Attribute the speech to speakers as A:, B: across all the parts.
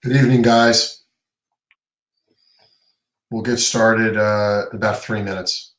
A: Good evening, guys. We'll get started in about 3 minutes.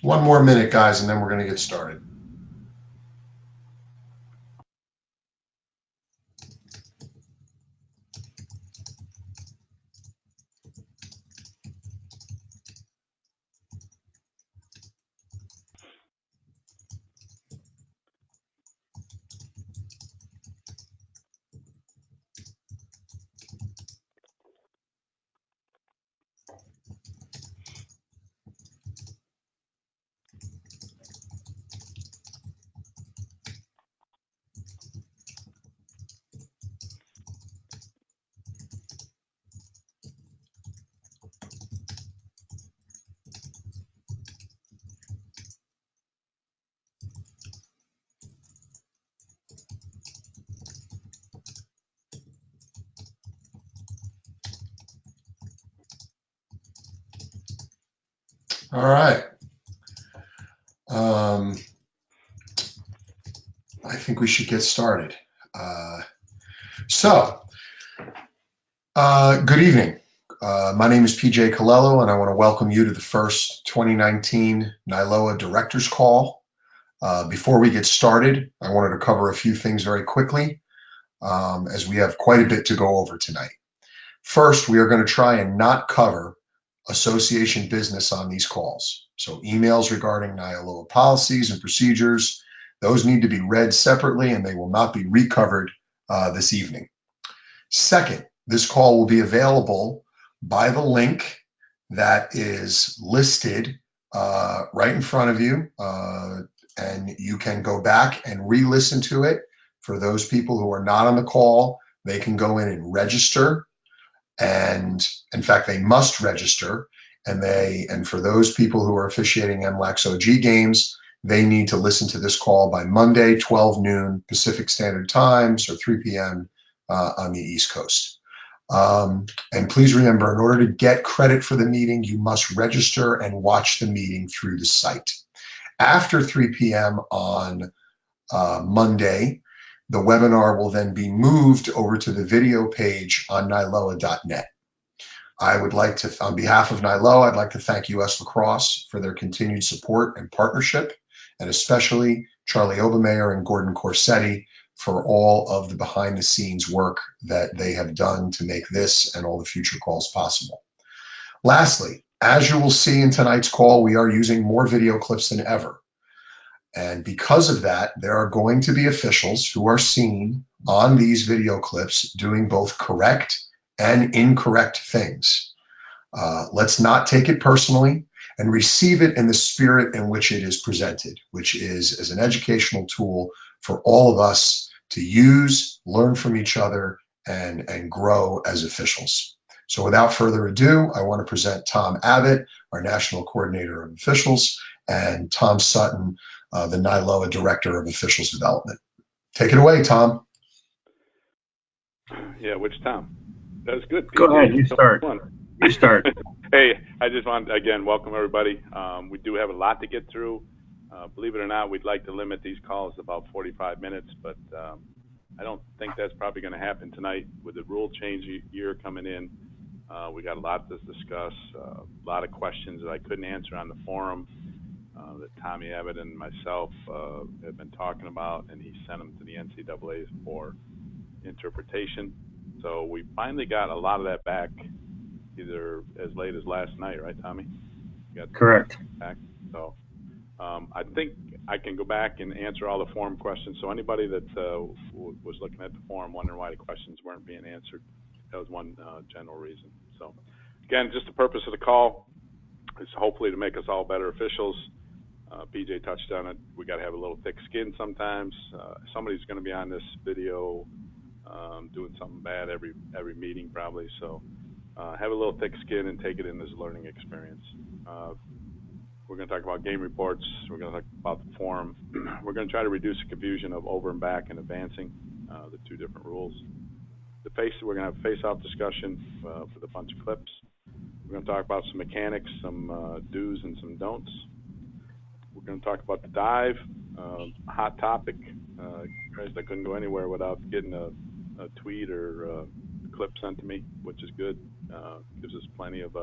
A: One more minute, guys, and then we're going to get started. All right. Um, I think we should get started. Uh, so, good evening. My name is PJ Colello, and I want to welcome you to the first 2019 NILOA Directors Call. Before we get started, I wanted to cover a few things very quickly, as we have quite a bit to go over tonight. First, we are going to try and not cover association business on these calls. So emails regarding NILOA policies and procedures, those need to be read separately and they will not be recovered this evening. Second, this call will be available by the link that is listed right in front of you, and you can go back and re-listen to it. For those people who are not on the call, they can go in and register, and in fact they must register, and for those people who are officiating MLAX OG games, they need to listen to this call by Monday 12 noon Pacific Standard Times or 3 p.m. On the East Coast. And please remember, in order to get credit for the meeting, you must register and watch the meeting through the site. After 3 p.m. on Monday, the webinar will then be moved over to the video page on niloa.net. I would like to, on behalf of NILOA, I'd like to thank US Lacrosse for their continued support and partnership, and especially Charlie Obermeyer and Gordon Corsetti for all of the behind the scenes work that they have done to make this and all the future calls possible. Lastly, as you will see in tonight's call, we are using more video clips than ever. And because of that, there are going to be officials who are seen on these video clips doing both correct and incorrect things. Let's not take it personally and receive it in the spirit in which it is presented, which is as an educational tool for all of us to use, learn from each other, and grow as officials. So without further ado, I want to present Tom Abbott, our National Coordinator of Officials, and Tom Sutton, the NILOA Director of Officials Development. Take it away, Tom.
B: Yeah, which Tom? That's good.
C: Go
B: PJ,
C: ahead, you start. You start.
B: Hey, I just want again welcome everybody. We do have a lot to get through. Believe it or not, we'd like to limit these calls to about 45 minutes, but I don't think that's probably going to happen tonight with the rule change year coming in. We got a lot to discuss, a lot of questions that I couldn't answer on the forum that Tommy Abbott and myself have been talking about, and he sent them to the NCAA for interpretation. So we finally got a lot of that back, either as late as last night, right, Tommy? We got a lot
C: Correct.
B: back. So I think I can go back and answer all the forum questions. So anybody that was looking at the forum wondering why the questions weren't being answered, that was one general reason. So again, just the purpose of the call is hopefully to make us all better officials. PJ touched on it. We got to have a little thick skin sometimes. Somebody's going to be on this video doing something bad every meeting probably. So have a little thick skin and take it in as a learning experience. We're going to talk about game reports. We're going to talk about the forum. We're going to try to reduce the confusion of over and back and advancing, the two different rules. We're going to have a face-off discussion with a bunch of clips. We're going to talk about some mechanics, some do's and some don'ts. We're going to talk about the dive, hot topic. Guys, I couldn't go anywhere without getting a tweet or a clip sent to me, which is good. Gives us plenty of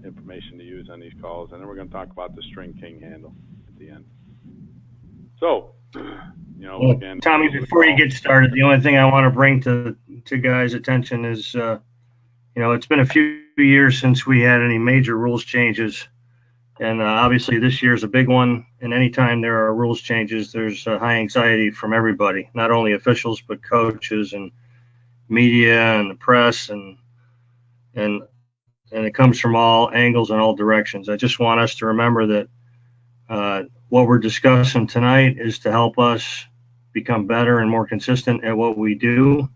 B: information to use on these calls. And then we're going to talk about the string king handle at the end. So,
C: Well,
B: again,
C: Tommy, before you get started, the only thing I want to bring to guys' attention is, it's been a few years since we had any major rules changes. And obviously this year is a big one. And anytime there are rules changes, there's high anxiety from everybody, not only officials, but coaches and media and the press. And it comes from all angles and all directions. I just want us to remember that what we're discussing tonight is to help us become better and more consistent at what we do,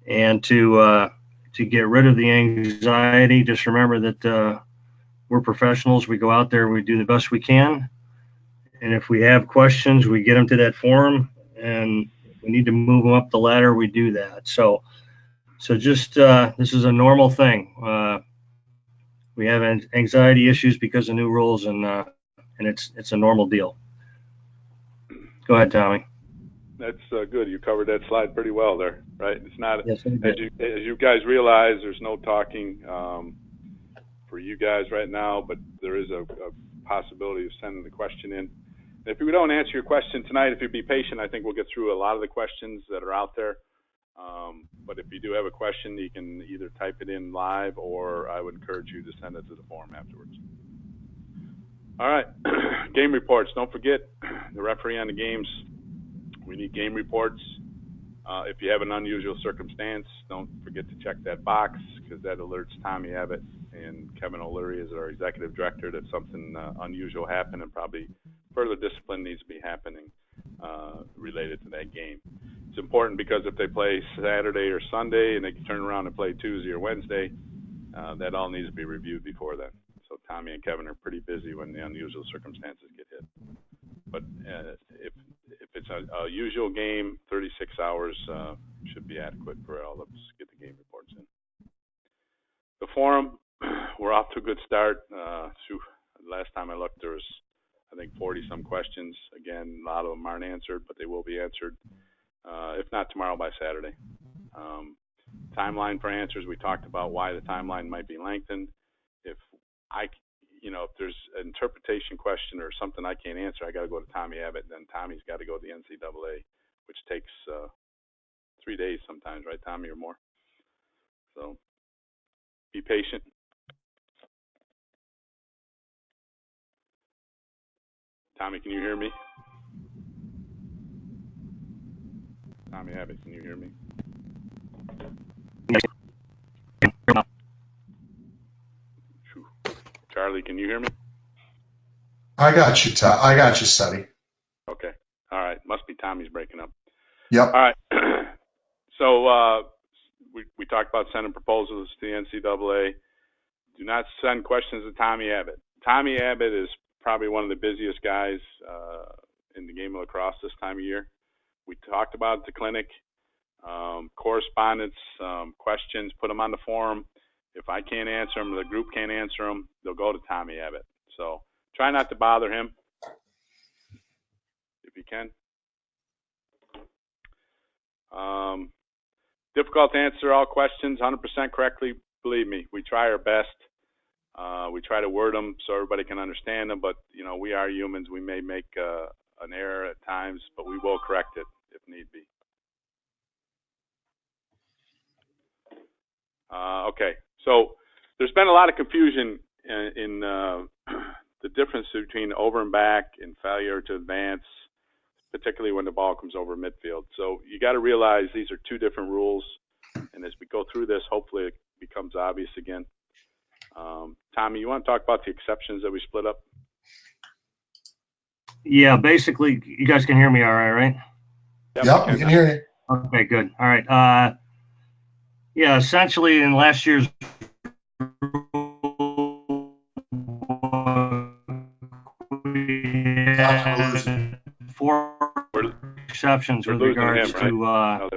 C: and to get rid of the anxiety. Just remember that we're professionals. We go out there, we do the best we can, and if we have questions, we get them to that forum, and if we need to move them up the ladder, we do that. So just this is a normal thing. We have anxiety issues because of new rules, and it's a normal deal. Go ahead, Tommy.
B: That's good. You covered that slide pretty well there, right? It's not,
C: yes,
B: as you guys realize, there's no talking for you guys right now, but there is a possibility of sending the question in. If we don't answer your question tonight, if you'd be patient, I think we'll get through a lot of the questions that are out there. But if you do have a question, you can either type it in live, or I would encourage you to send it to the forum afterwards. All right, game reports. Don't forget the referee on the games. We need game reports. If you have an unusual circumstance, don't forget to check that box, because that alerts Tommy Abbott and Kevin O'Leary as our executive director that something unusual happened, and probably further discipline needs to be happening related to that game. It's important because if they play Saturday or Sunday and they can turn around and play Tuesday or Wednesday, that all needs to be reviewed before then. So Tommy and Kevin are pretty busy when the unusual circumstances get hit. But if it's a usual game, 36 hours should be adequate for all of us to get the game reports in. The forum, we're off to a good start. Last time I looked, there was, I think, 40-some questions. Again, a lot of them aren't answered, but they will be answered, if not tomorrow, by Saturday. Timeline for answers, we talked about why the timeline might be lengthened. If there's an interpretation question or something I can't answer, I got to go to Tommy Abbott, and then Tommy's got to go to the NCAA, which takes 3 days sometimes, right, Tommy, or more? So be patient. Tommy, can you hear me? Tommy Abbott, can you hear me? Charlie, can you hear me?
A: I got you, I got you, Sonny.
B: Okay. All right. Must be Tommy's breaking up.
A: Yep.
B: All right. So we talked about sending proposals to the NCAA. Do not send questions to Tommy Abbott. Tommy Abbott is probably one of the busiest guys in the game of lacrosse this time of year. We talked about the clinic. correspondence, questions, put them on the forum. If I can't answer them, the group can't answer them, they'll go to Tommy Abbott. So try not to bother him if you can. Difficult to answer all questions 100% correctly. Believe me, we try our best. We try to word them so everybody can understand them, but you know, we are humans. We may make an error at times, but we will correct it if need be. Okay, so there's been a lot of confusion in the difference between over and back and failure to advance, particularly when the ball comes over midfield. So you got to realize these are two different rules, and as we go through this, hopefully it becomes obvious again. Tommy, you want to talk about the exceptions that we split up?
C: Yeah, basically, you guys can hear me all right, right?
A: Yep, we can hear you.
C: Okay, good. All right. Yeah, essentially in last year's four exceptions with regards to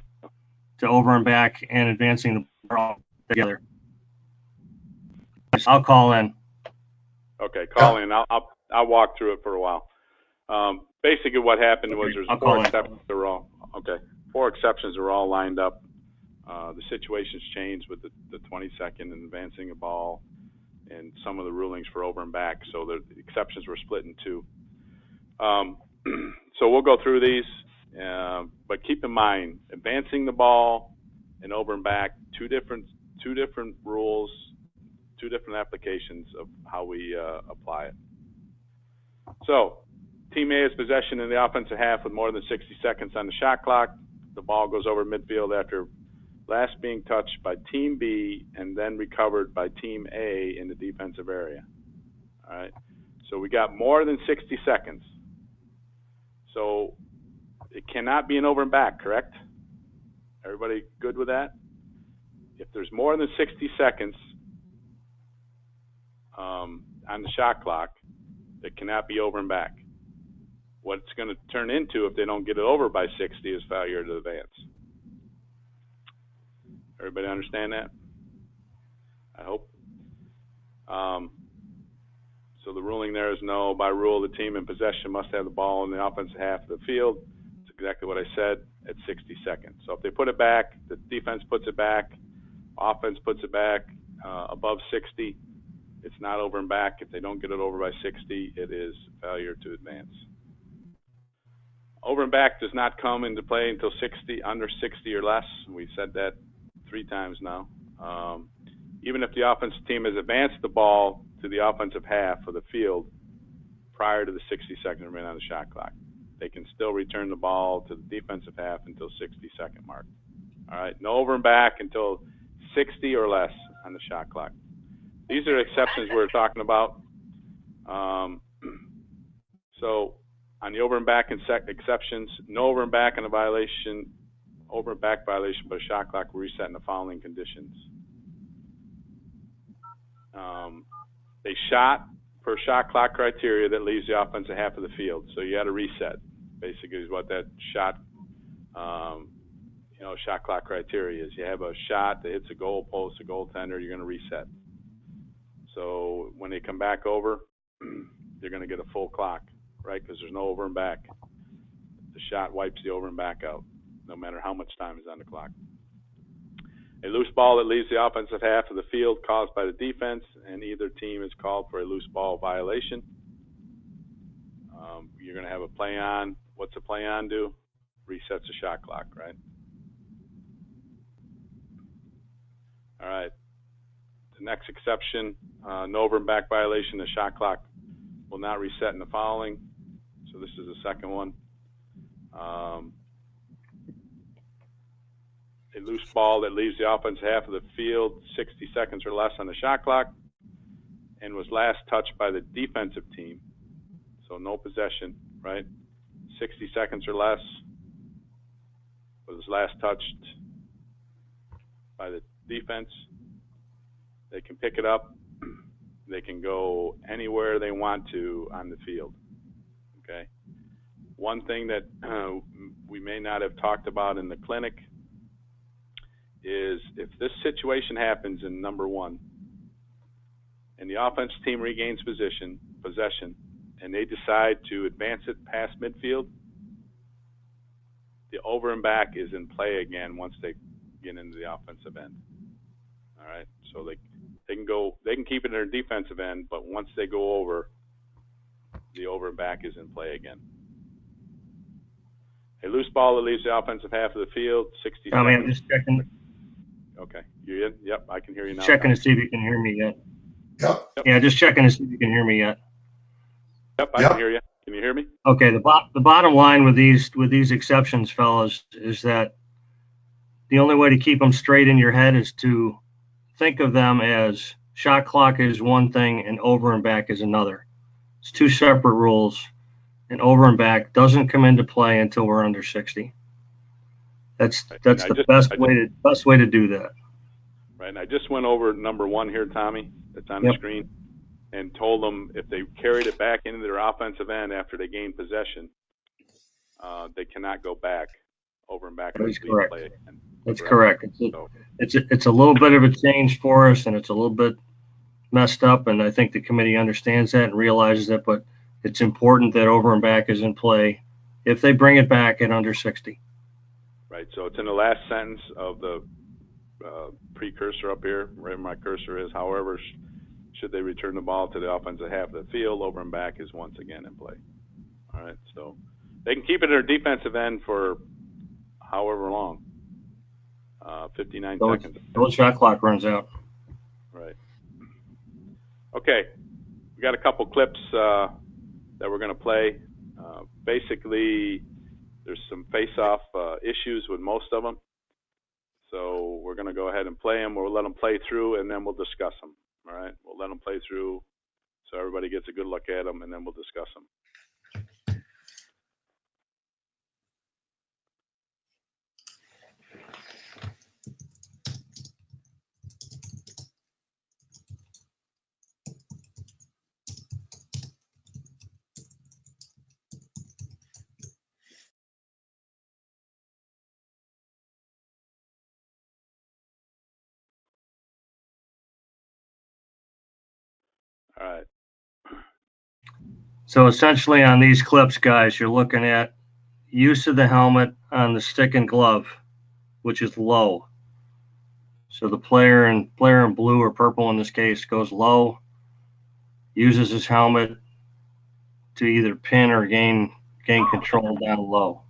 C: over and back and advancing the ball together. I'll call in.
B: Okay, call in. I'll walk through it for a while. Basically, what happened was there's four exceptions. Four exceptions are all lined up. The situations changed with the 22nd and advancing a ball, and some of the rulings for over and back. So the exceptions were split in two. So we'll go through these, but keep in mind, advancing the ball and over and back, two different rules, two different applications of how we apply it. So Team A has possession in the offensive half with more than 60 seconds on the shot clock. The ball goes over midfield after last being touched by Team B and then recovered by Team A in the defensive area. All right. So we got more than 60 seconds. So it cannot be an over and back, correct? Everybody good with that? If there's more than 60 seconds on the shot clock, it cannot be over and back. What it's going to turn into if they don't get it over by 60 is failure to advance. Everybody understand that? I hope. So the ruling there is no. By rule, the team in possession must have the ball in the offensive half of the field. It's exactly what I said at 60 seconds. So if they put it back, the defense puts it back, offense puts it back above 60, it's not over and back. If they don't get it over by 60, it is failure to advance. Over and back does not come into play until 60, under 60 or less. We've said that 3 times now. Even if the offensive team has advanced the ball to the offensive half of the field prior to the 60 seconds remaining on the shot clock, they can still return the ball to the defensive half until 60-second mark. All right, no over and back until 60 or less on the shot clock. These are exceptions we're talking about. So on the over and back exceptions, no over and back on a violation, over and back violation, but a shot clock will reset in the following conditions. They shot per shot clock criteria that leaves the offensive half of the field. So you got to reset, basically, is what that shot, shot clock criteria is. You have a shot that hits a goal post, a goaltender, you're going to reset. So when they come back over, they're going to get a full clock, right? Because there's no over and back. The shot wipes the over and back out, no matter how much time is on the clock. A loose ball that leaves the offensive half of the field caused by the defense, and either team is called for a loose ball violation. You're going to have a play on. What's a play on do? Resets the shot clock, right? All right. The next exception, no over and back violation, the shot clock will not reset in the following. So this is the second one. A loose ball that leaves the offensive half of the field 60 seconds or less on the shot clock and was last touched by the defensive team. So no possession, right? 60 seconds or less, was last touched by the defense. They can pick it up. They can go anywhere they want to on the field, okay? One thing that we may not have talked about in the clinic is if this situation happens in number one, and the offense team regains possession, and they decide to advance it past midfield, the over and back is in play again once they get into the offensive end. All right, so they can keep it in their defensive end, but once they go over, the over and back is in play again. A loose ball that leaves the offensive half of the field, 60 seconds.
C: I'm just checking.
B: Okay, you in? Yep, I can hear you now.
C: Checking to see if you can hear me yet.
A: Yep.
C: Yeah, just checking to see if you can hear me yet.
B: Yep, I can hear you. Can you hear me?
C: Okay, the bottom line with these exceptions, fellas, is that the only way to keep them straight in your head is to think of them as shot clock is one thing and over and back is another. It's two separate rules, and over and back doesn't come into play until we're under 60. That's the best way to do that.
B: Right, and I just went over number one here, Tommy, that's on the screen, and told them if they carried it back into their offensive end after they gain possession, they cannot go back over and back.
C: That's correct.
B: Play again.
C: That's correct. It's a little bit of a change for us, and it's a little bit messed up, and I think the committee understands that and realizes that, but it's important that over and back is in play if they bring it back at under 60.
B: Right, so it's in the last sentence of the precursor up here, where my cursor is. However, should they return the ball to the offensive half of the field, over and back is once again in play. All right, so they can keep it in their defensive end for however long, 59 seconds.
C: Until the shot clock runs out.
B: Right. Okay, we got a couple clips that we're going to play. Basically, there's some face-off issues with most of them. So we're going to go ahead and play them. We'll let them play through, and then we'll discuss them. All right? We'll let them play through so everybody gets a good look at them, and then we'll discuss them. All right.
C: So essentially on these clips, guys, you're looking at use of the helmet on the stick and glove, which is low. So the player in blue or purple in this case goes low, uses his helmet to either pin or gain control down low.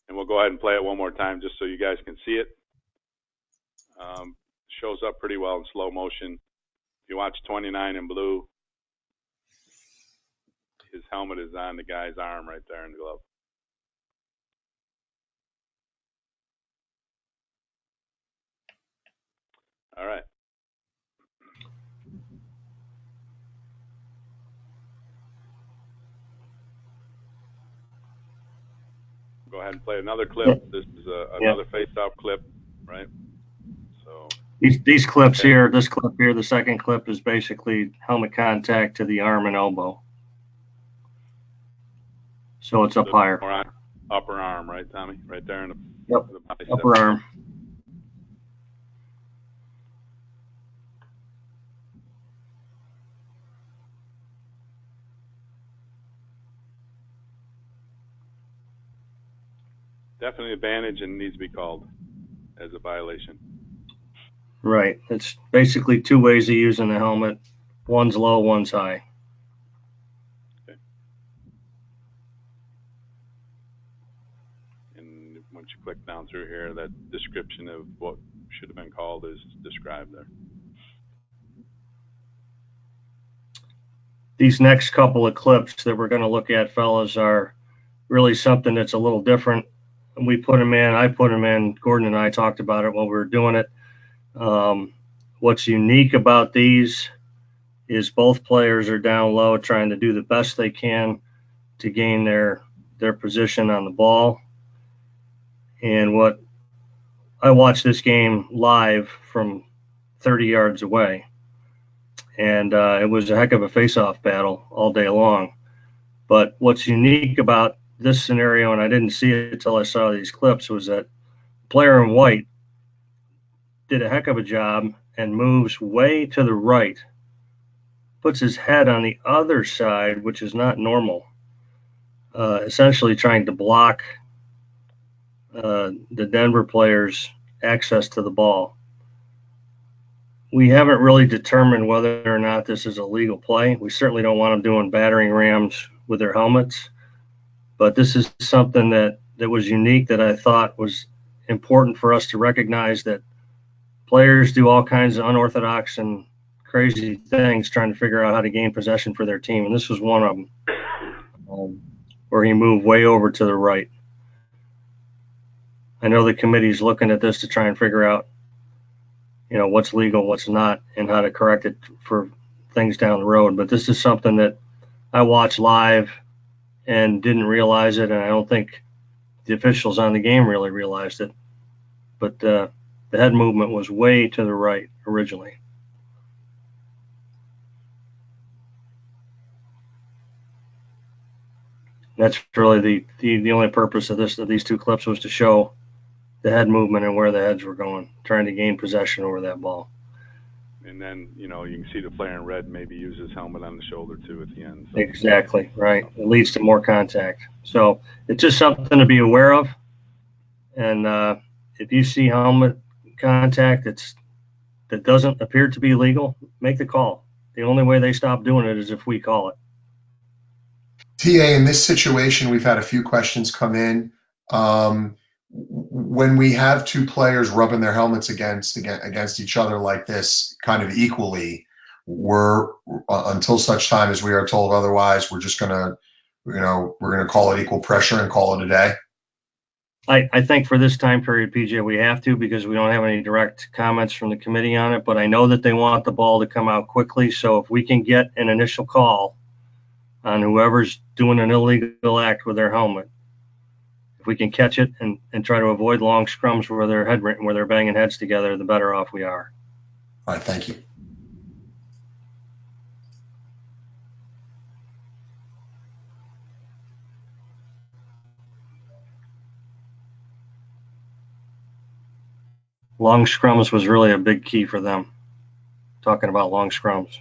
B: And we'll go ahead and play it one more time just so you guys can see it. Shows up pretty well in slow motion. If you watch 29 in blue, his helmet is on the guy's arm right there in the glove. All right. Go ahead and play another clip. This is another face-off clip, right? So
C: these clips here, this clip here, the second clip is basically helmet contact to the arm and elbow. So it's up higher.
B: Upper arm, right, Tommy? Right there in the bicep.
C: Upper arm.
B: Definitely advantage and needs to be called as a violation.
C: Right. It's basically two ways of using the helmet. One's low, one's high.
B: Okay. And once you click down through here, that description of what should have been called is described there.
C: These next couple of clips that we're going to look at, fellas, are really something that's a little different. We put them in, I put them in, Gordon and I talked about it while we were doing it. What's unique about these is both players are down low trying to do the best they can to gain their position on the ball. And what I watched this game live from 30 yards away, and it was a heck of a face-off battle all day long. But what's unique about this scenario, and I didn't see it until I saw these clips, was that player in white did a heck of a job and moves way to the right, puts his head on the other side, which is not normal, essentially trying to block the Denver players' access to the ball. We haven't really determined whether or not this is a legal play. We certainly don't want them doing battering rams with their helmets, but this is something that was unique that I thought was important for us to recognize, that players do all kinds of unorthodox and crazy things trying to figure out how to gain possession for their team, and this was one of them, where he moved way over to the right. I know the committee's looking at this to try and figure out, what's legal, what's not, and how to correct it for things down the road. But this is something that I watched live and didn't realize it, and I don't think the officials on the game really realized it. But the head movement was way to the right originally. That's really the only purpose of these two clips, was to show the head movement and where the heads were going, trying to gain possession over that ball.
B: And then, you can see the player in red maybe use his helmet on the shoulder too at the end. So.
C: Exactly, right. It leads to more contact. So it's just something to be aware of. And if you see helmet contact that doesn't appear to be legal, make the call. The only way they stop doing it is if we call it.
A: TA, in this situation, we've had a few questions come in. When we have two players rubbing their helmets against each other like this, kind of equally, we're until such time as we are told otherwise, we're just gonna, we're gonna call it equal pressure and call it a day.
C: I think for this time period, PJ, we have to, because we don't have any direct comments from the committee on it. But I know that they want the ball to come out quickly. So if we can get an initial call on whoever's doing an illegal act with their helmet, if we can catch it and try to avoid long scrums where they're banging heads together, the better off we are.
A: All right, thank you.
C: Long scrums was really a big key for them, talking about long scrums.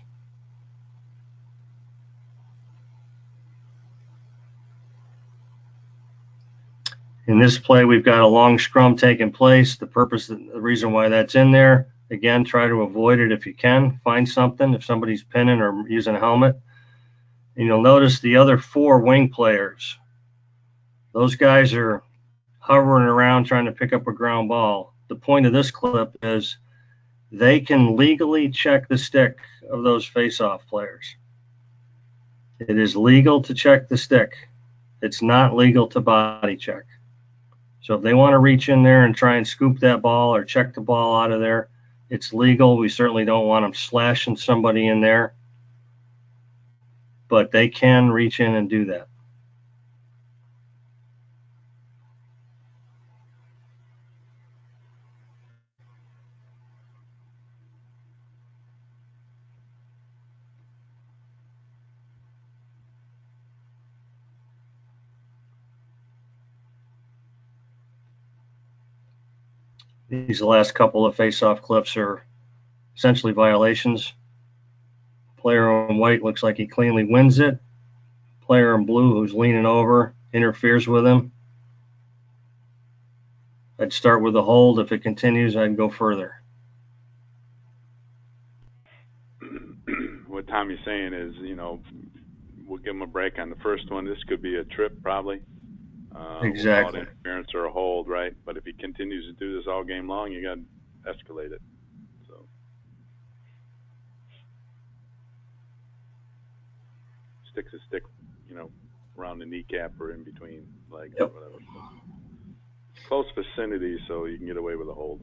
C: In this play, we've got a long scrum taking place. The reason why that's in there, again, try to avoid it if you can. Find something if somebody's pinning or using a helmet. And you'll notice the other four wing players, those guys are hovering around trying to pick up a ground ball. The point of this clip is they can legally check the stick of those face-off players. It is legal to check the stick. It's not legal to body check. So if they want to reach in there and try and scoop that ball or check the ball out of there, it's legal. We certainly don't want them slashing somebody in there, but they can reach in and do that. These last couple of face-off clips are essentially violations. Player in white looks like he cleanly wins it. Player in blue, who's leaning over, interferes with him. I'd start with a hold. If it continues, I'd go further.
B: What Tommy's saying is, we'll give him a break on the first one. This could be a trip, probably.
C: Exactly.
B: Without interference or a hold, right? But if he continues to do this all game long, you got to escalate it. So sticks a stick, around the kneecap or in between legs, or whatever. Close vicinity, so you can get away with a hold.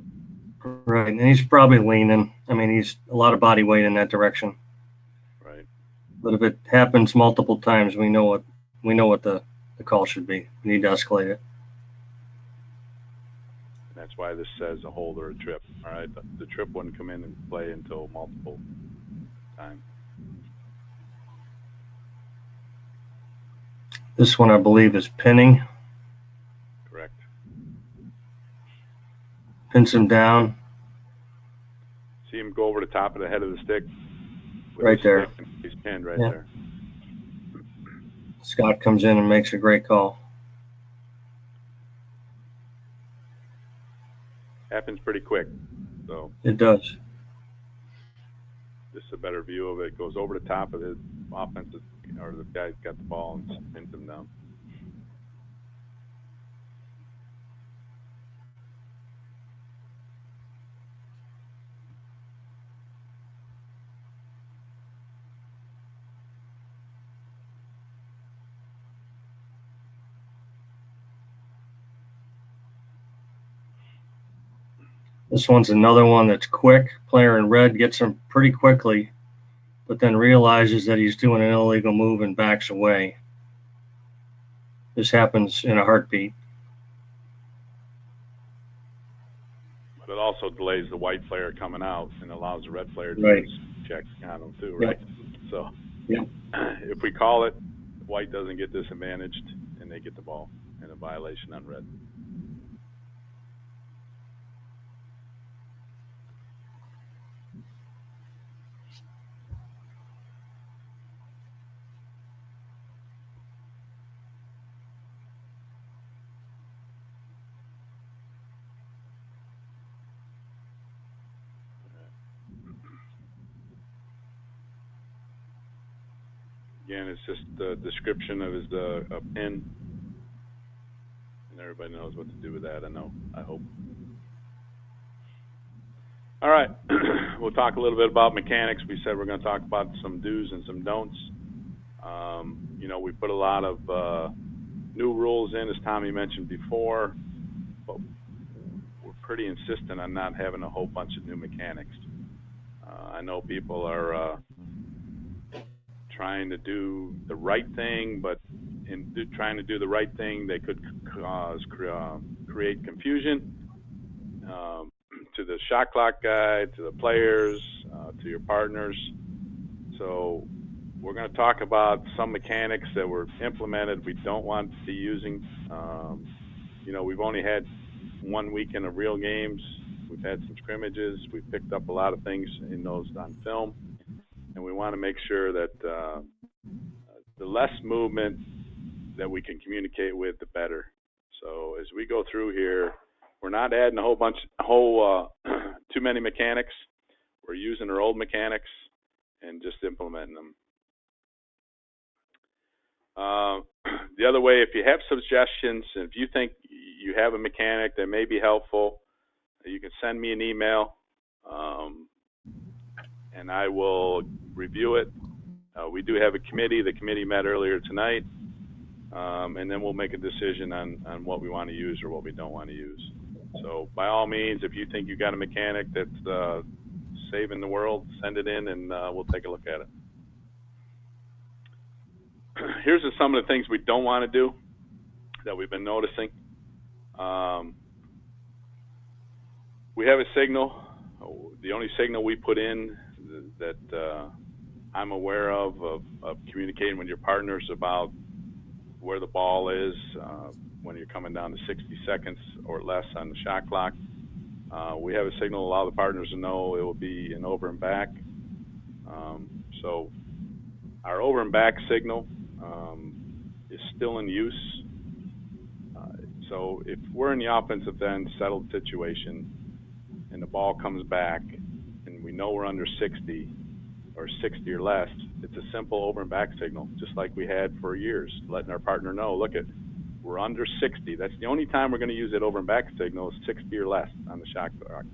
C: Right, and he's probably leaning. I mean, he's a lot of body weight in that direction.
B: Right.
C: But if it happens multiple times, we know what the call should be. We need to escalate it.
B: And that's why this says a hold or a trip. All right, the trip wouldn't come in and play until multiple times.
C: This one, I believe, is pinning.
B: Correct.
C: Pins him down.
B: see him go over the top of the head of the stick with
C: Right
B: his
C: there.
B: stick, and he's pinned right
C: Yeah.
B: there.
C: Scott comes in and makes a great call.
B: Happens pretty quick, so
C: It does.
B: this is a better view of it. Goes over the top of the offensive, or the guy's got the ball and pins him down.
C: This one's another one that's quick. Player in red gets him pretty quickly, but then realizes that he's doing an illegal move and backs away. This happens in a heartbeat.
B: But it also delays the white player coming out and allows the red player to
C: Right.
B: do his check on him too,
C: Yep.
B: right? So
C: Yep.
B: if we call it, white doesn't get disadvantaged and they get the ball and a violation on red. Again, it's just a description of his a pin, and everybody knows what to do with that. I hope. All right, we'll talk a little bit about mechanics. We said we're going to talk about some do's and some don'ts. We put a lot of new rules in, as Tommy mentioned before, but we're pretty insistent on not having a whole bunch of new mechanics. I know people are trying to do the right thing, but in trying to do the right thing, they could create confusion to the shot clock guy, to the players, to your partners. So we're going to talk about some mechanics that were implemented we don't want to be using. We've only had 1 weekend of real games. We've had some scrimmages. We've picked up a lot of things in those on film, and we want to make sure that the less movement that we can communicate with, the better. So as we go through here, we're not adding too many mechanics. We're using our old mechanics and just implementing them. The other way, if you have suggestions, if you think you have a mechanic that may be helpful, you can send me an email, and I will review it. We do have a committee. The committee met earlier tonight, and then we'll make a decision on what we want to use or what we don't want to use. So by all means, if you think you got a mechanic that's saving the world, send it in, and we'll take a look at it. Here's some of the things we don't want to do that we've been noticing. We have a signal. The only signal we put in that I'm aware of communicating with your partners about where the ball is when you're coming down to 60 seconds or less on the shot clock. We have a signal to allow the partners to know it will be an over and back. So our over and back signal is still in use. So if we're in the offensive end settled situation and the ball comes back and we know we're under 60 or 60 or less, it's a simple over and back signal, just like we had for years, letting our partner know, look, we're under 60. That's the only time we're going to use that over and back signal, is 60 or less on the shot clock.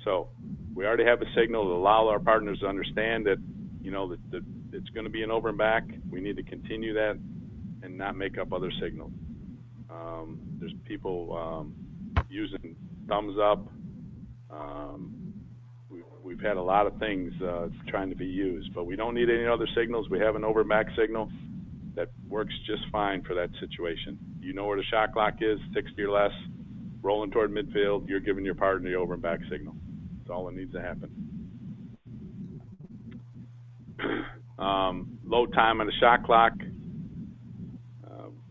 B: So we already have a signal to allow our partners to understand that, that it's going to be an over and back. We need to continue that and not make up other signals. There's people using thumbs up. We've had a lot of things trying to be used, but we don't need any other signals. We have an over and back signal that works just fine for that situation. You know where the shot clock is, 60 or less, rolling toward midfield, you're giving your partner the over and back signal. That's all that needs to happen. Low time on the shot clock.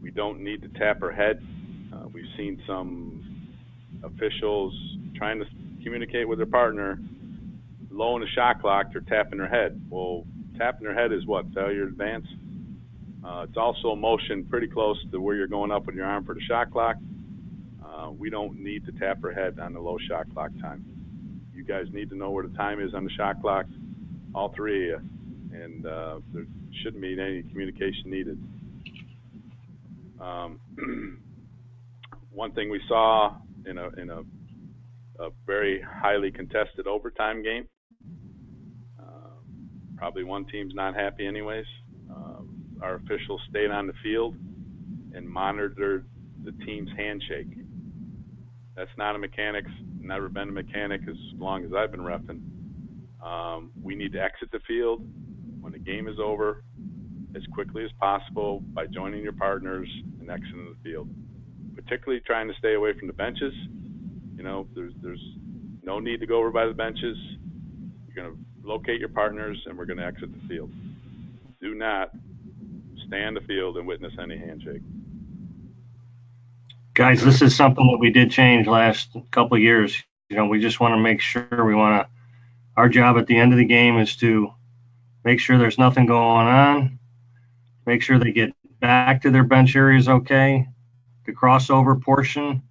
B: We don't need to tap our head. We've seen some officials trying to communicate with their partner, low in the shot clock, they're tapping their head. Well, tapping their head is what? Failure to advance? It's also a motion pretty close to where you're going up with your arm for the shot clock. We don't need to tap our head on the low shot clock time. You guys need to know where the time is on the shot clock, all three of you, and there shouldn't be any communication needed. One thing we saw in a very highly contested overtime game, probably one team's not happy anyways. Our officials stayed on the field and monitored the team's handshake. That's not a mechanic, never been a mechanic as long as I've been repping. We need to exit the field when the game is over as quickly as possible by joining your partners and exiting the field. Particularly trying to stay away from the benches. You know, there's no need to go over by the benches. You're going to locate your partners and we're going to exit the field. Do not stay on the field and witness any handshake.
C: Guys, this is something that we did change last couple of years. You know, we just want to make sure our job at the end of the game is to make sure there's nothing going on, make sure they get back to their bench areas okay. The crossover portion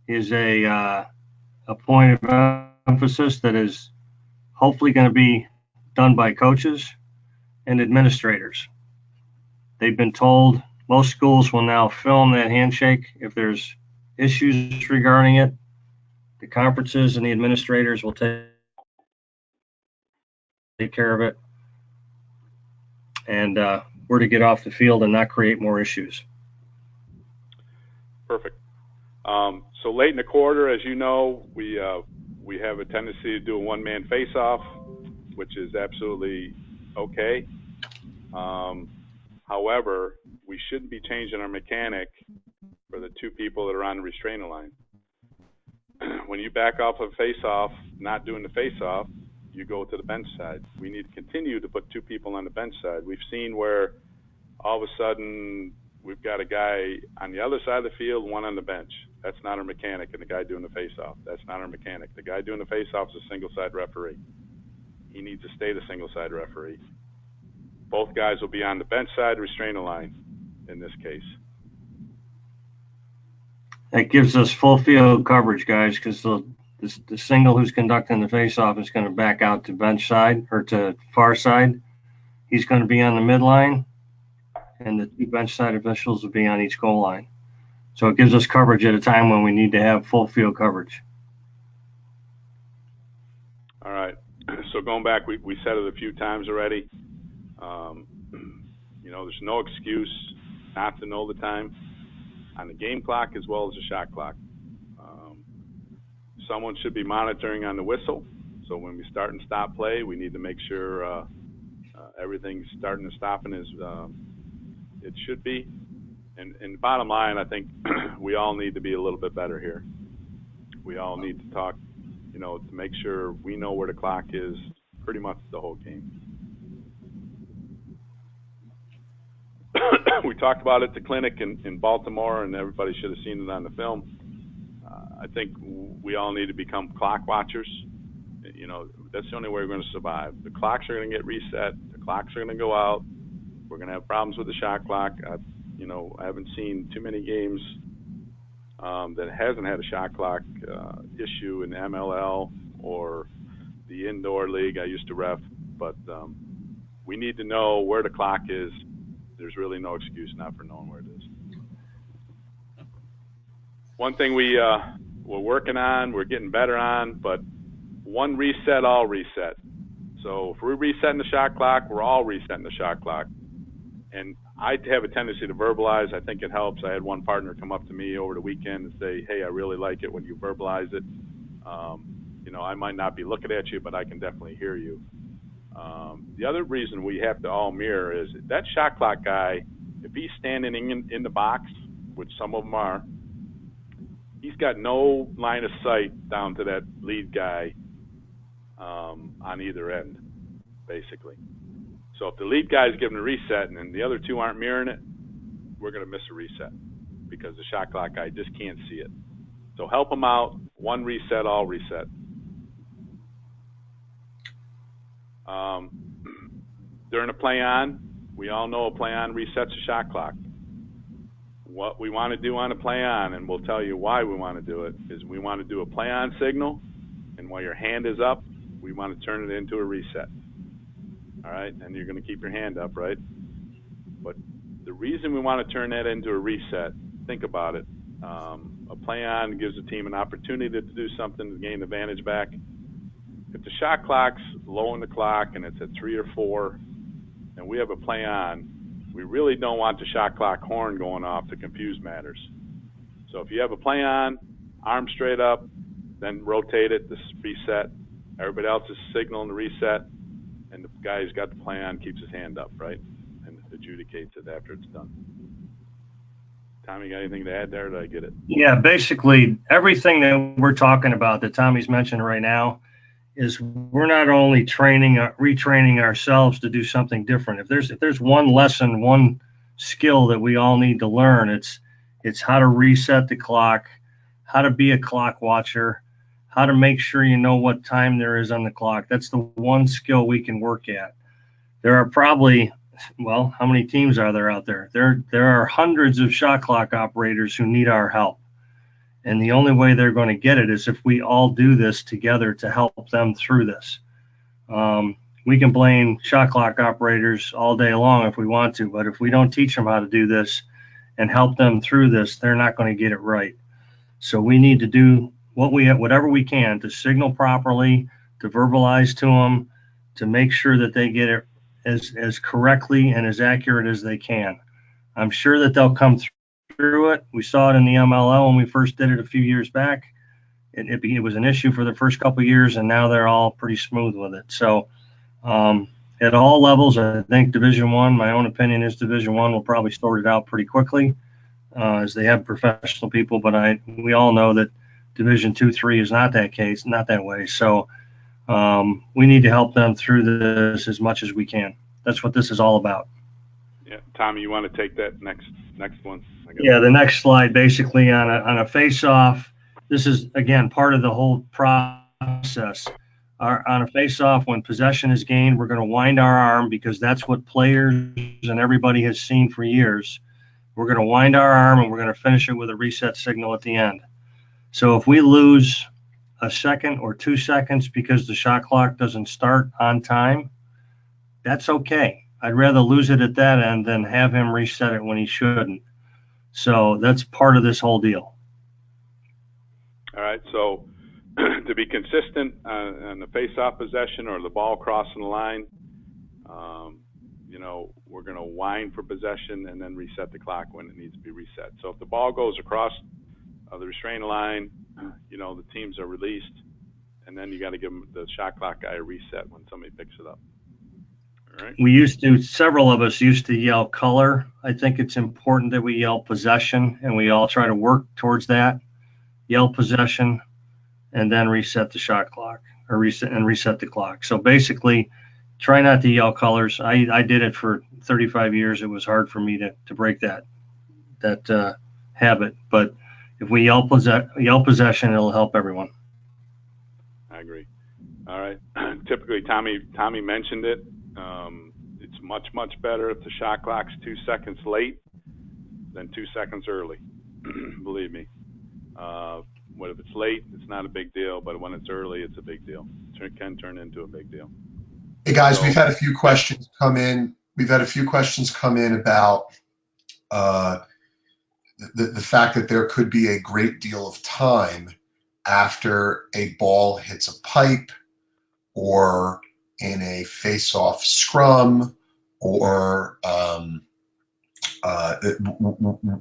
C: is a point of emphasis that is hopefully going to be done by coaches and administrators. They've been told most schools will now film that handshake. If there's issues regarding it, the conferences and the administrators will take care of it. And we're to get off the field and not create more issues.
B: Perfect. So late in the quarter, as you know, we have a tendency to do a one-man face-off, which is absolutely okay. However, we shouldn't be changing our mechanic for the two people that are on the restrainer line. When you back off a face-off, not doing the face-off, you go to the bench side. We need to continue to put two people on the bench side. We've seen where all of a sudden we've got a guy on the other side of the field, one on the bench. That's not our mechanic, and the guy doing the face-off. That's not our mechanic. The guy doing the face-off is a single-side referee. He needs to stay the single-side referee. Both guys will be on the bench side restrainer line in this case.
C: That gives us full field coverage, guys, because the single who's conducting the face-off is going to back out to bench side or to far side. He's going to be on the midline, and the two bench side officials will be on each goal line. So it gives us coverage at a time when we need to have full field coverage.
B: All right. So going back, we said it a few times already. You know, there's no excuse not to know the time on the game clock as well as the shot clock. Someone should be monitoring on the whistle. So when we start and stop play, we need to make sure everything's starting and stopping as it should be. And bottom line, I think we all need to be a little bit better here. We all need to talk, you know, to make sure we know where the clock is pretty much the whole game. We talked about it at the clinic in Baltimore, and everybody should have seen it on the film. I think we all need to become clock watchers. You know, that's the only way we're going to survive. The clocks are going to get reset. The clocks are going to go out. We're going to have problems with the shot clock. You know, I haven't seen too many games that hasn't had a shot clock issue in MLL or the indoor league I used to ref. But we need to know where the clock is. There's really no excuse not for knowing where it is. One thing we're working on, we're getting better on, but one reset, all reset. So if we're resetting the shot clock, we're all resetting the shot clock. And I have a tendency to verbalize. I think it helps. I had one partner come up to me over the weekend and say, hey, I really like it when you verbalize it. You know, I might not be looking at you, but I can definitely hear you. The other reason we have to all mirror is that shot clock guy, if he's standing in the box, which some of them are, he's got no line of sight down to that lead guy on either end, basically. So if the lead guy is giving a reset and the other two aren't mirroring it, we're going to miss a reset because the shot clock guy just can't see it. So help them out. One reset, all reset. Um, during a play on, we all know a play on resets the shot clock. What we want to do on a play on, and we'll tell you why we want to do it, is we want to do a play on signal, and while your hand is up, we want to turn it into a reset. All right, and you're going to keep your hand up, right? But the reason we want to turn that into a reset, think about it. A play on gives the team an opportunity to do something to gain advantage back. If the shot clock's low in the clock and it's at 3 or 4, and we have a play on, we really don't want the shot clock horn going off to confuse matters. So if you have a play on, arm straight up, then rotate it to reset. Everybody else is signaling the reset, and the guy who's got the play on keeps his hand up, right? And adjudicates it after it's done. Tommy, got anything to add there? Did I get it?
C: Yeah, basically everything that we're talking about that Tommy's mentioned right now is we're not only retraining ourselves to do something different. If there's one lesson, one skill that we all need to learn, it's how to reset the clock, how to be a clock watcher, how to make sure you know what time there is on the clock. That's the one skill we can work at. There are probably, well, how many teams are there out there? There are hundreds of shot clock operators who need our help. And the only way they're going to get it is if we all do this together to help them through this. We can blame shot clock operators all day long if we want to, but if we don't teach them how to do this and help them through this, they're not going to get it right. So we need to do whatever we can to signal properly, to verbalize to them, to make sure that they get it as correctly and as accurate as they can. I'm sure that they'll come through it. We saw it in the MLL when we first did it a few years back. It was an issue for the first couple of years, and now they're all pretty smooth with it. So at all levels, I think Division I, my own opinion is Division I will probably sort it out pretty quickly as they have professional people, but we all know that Division II, III is not that case, not that way. So we need to help them through this as much as we can. That's what this is all about.
B: Yeah, Tommy, you want to take that next one?
C: Yeah, the next slide, basically on a face-off. This is again part of the whole process. On a face-off, when possession is gained, we're going to wind our arm because that's what players and everybody has seen for years. We're going to wind our arm and we're going to finish it with a reset signal at the end. So if we lose a second or 2 seconds because the shot clock doesn't start on time, that's okay. I'd rather lose it at that end than have him reset it when he shouldn't. So that's part of this whole deal.
B: All right, so to be consistent on the face-off possession or the ball crossing the line, we're going to wind for possession and then reset the clock when it needs to be reset. So if the ball goes across the restraint line, the teams are released, and then you got to give the shot clock guy a reset when somebody picks it up. All right.
C: Several of us used to yell color. I think it's important that we yell possession, and we all try to work towards that. Yell possession, and then reset the shot clock, or reset the clock. So basically, try not to yell colors. I did it for 35 years. It was hard for me to break that habit. But if we yell possession, it'll help everyone.
B: I agree. All right. Typically, Tommy mentioned it. It's much better if the shot clock's 2 seconds late than 2 seconds early. Believe me. What if it's late? It's not a big deal, but when it's early, it's a big deal. It can turn into a big deal.
A: Hey guys, we've had a few questions come in. About the fact that there could be a great deal of time after a ball hits a pipe or in a face-off scrum or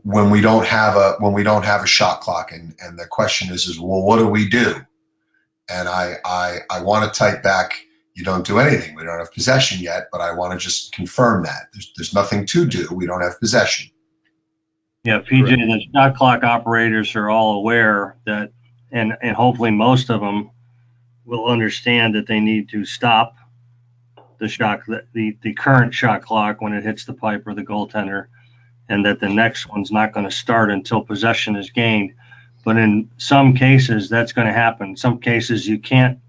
A: when we don't have a shot clock, and the question is well, what do we do? And I want to type back, you don't do anything. We don't have possession yet, but I want to just confirm that there's nothing to do. We don't have possession.
C: Yeah, PJ, the shot clock operators are all aware that, and hopefully most of them will understand that they need to stop the current shot clock when it hits the pipe or the goaltender, and that the next one's not going to start until possession is gained. But in some cases, that's going to happen. In some cases, you can't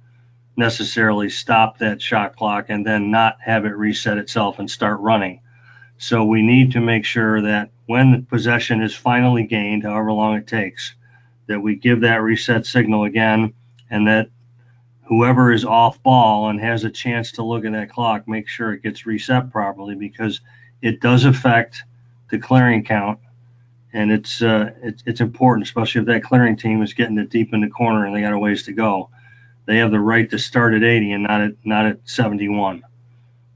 C: necessarily stop that shot clock and then not have it reset itself and start running. So we need to make sure that when possession is finally gained, however long it takes, that we give that reset signal again, and that whoever is off ball and has a chance to look at that clock, make sure it gets reset properly, because it does affect the clearing count. And it's important, especially if that clearing team is getting it deep in the corner and they got a ways to go. They have the right to start at 80 and not at 71.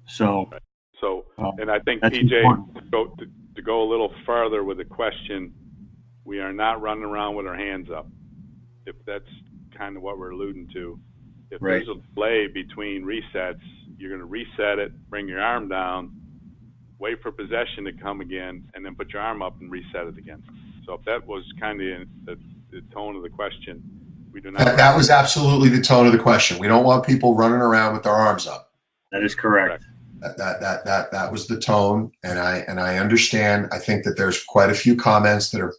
C: So,
B: right. So, and I think
C: that's
B: PJ,
C: important.
B: to go a little farther with the question, we are not running around with our hands up. If that's kind of what we're alluding to, if
C: Right.
B: there's a delay between resets, you're going to reset it, bring your arm down, wait for possession to come again, and then put your arm up and reset it again. So if that was kind of the tone of the question, we do not.
A: That was absolutely the tone of the question. We don't want people running around with their arms up.
C: That is correct.
A: That was the tone, and I understand. I think that there's quite a few comments that are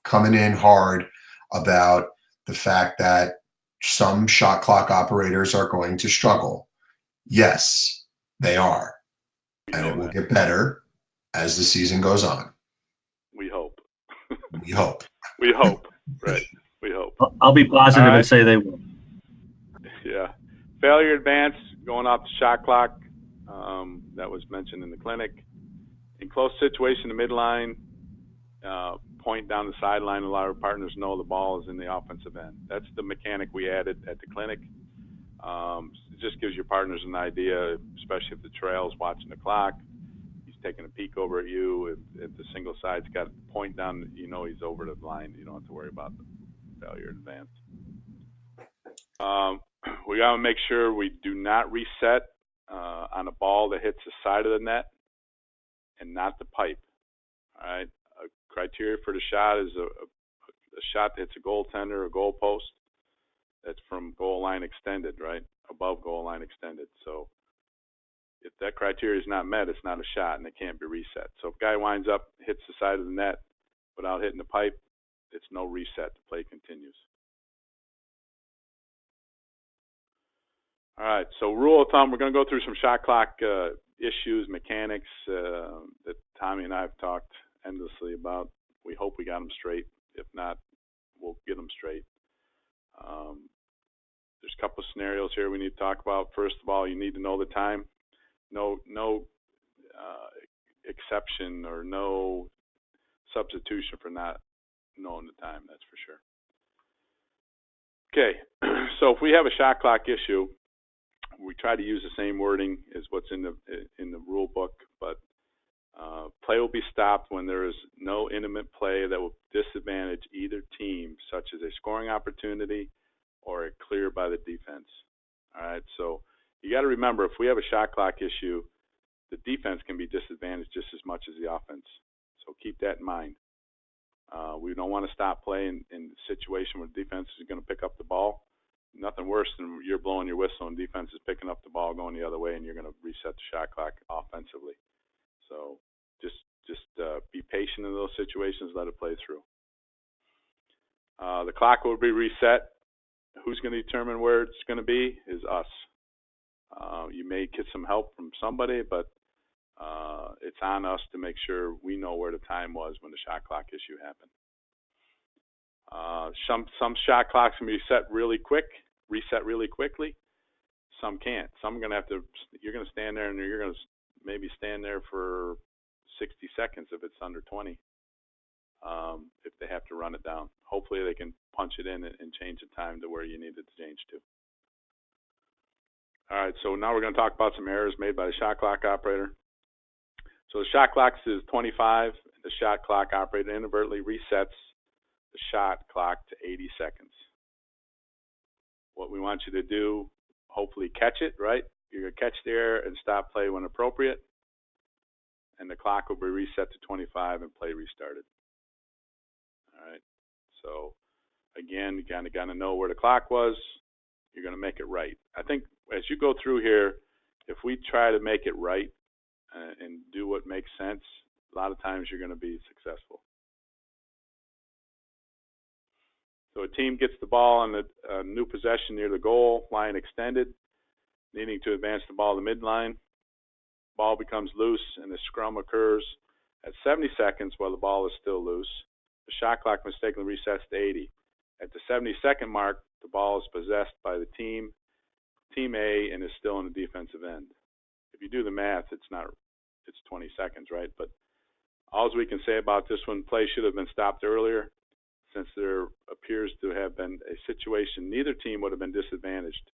A: coming in hard about the fact that some shot clock operators are going to struggle. Yes, they are, and it will get better as the season goes on.
B: We hope.
A: We hope.
B: We hope. Right. We hope.
C: I'll be positive and say they will.
B: Yeah. Failure advance, going off the shot clock, that was mentioned in the clinic. In close situation, the midline, point down the sideline, a lot of our partners know the ball is in the offensive end. That's the mechanic we added at the clinic. It just gives your partners an idea, especially if the trail's watching the clock. He's taking a peek over at you. If the single side's got a point down, you know he's over the line. You don't have to worry about the failure advance. We got to make sure we do not reset on a ball that hits the side of the net and not the pipe. All right. A criteria for the shot is a shot that hits a goaltender or goal post that's from goal line extended, right? Above goal line extended. So if that criteria is not met, it's not a shot and it can't be reset. So if a guy winds up, hits the side of the net without hitting the pipe, it's no reset. The play continues. All right, so rule of thumb, we're going to go through some shot clock issues, mechanics that Tommy and I have talked endlessly about. We hope we got them straight. If not, we'll get them straight. There's a couple of scenarios here we need to talk about. First of all, you need to know the time. No exception or no substitution for not knowing the time, that's for sure. Okay, so if we have a shot clock issue, we try to use the same wording as what's in the rule book, but play will be stopped when there is no intimate play that will disadvantage either team, such as a scoring opportunity or a clear by the defense. All right, so you got to remember, if we have a shot clock issue, the defense can be disadvantaged just as much as the offense. So keep that in mind. We don't want to stop playing in a situation where the defense is going to pick up the ball. Nothing worse than you're blowing your whistle and defense is picking up the ball going the other way, and you're going to reset the shot clock offensively. So just be patient in those situations. Let it play through. The clock will be reset. Who's going to determine where it's going to be is us. You may get some help from somebody, but it's on us to make sure we know where the time was when the shot clock issue happened. Some shot clocks can be reset really quickly. Some can't. Some are going to have to. You're going to stand there and you're going to maybe stand there for 60 seconds if it's under 20. If they have to run it down, hopefully they can punch it in and change the time to where you need it to change to. All right. So now we're going to talk about some errors made by the shot clock operator. So the shot clock is 25. The shot clock operator inadvertently resets the shot clock to 80 seconds. What we want you to do, hopefully catch it, right? You're going to catch the error and stop play when appropriate. And the clock will be reset to 25 and play restarted. All right. So again, you kind of got to know where the clock was. You're going to make it right. I think as you go through here, if we try to make it right and do what makes sense, a lot of times you're going to be successful. So a team gets the ball on a new possession near the goal line extended, needing to advance the ball to midline. Ball becomes loose and the scrum occurs at 70 seconds while the ball is still loose. The shot clock mistakenly resets to 80. At the 70-second mark, the ball is possessed by the team A, and is still in the defensive end. If you do the math, it's 20 seconds, right? But all we can say about this one, play should have been stopped earlier, since there appears to have been a situation neither team would have been disadvantaged.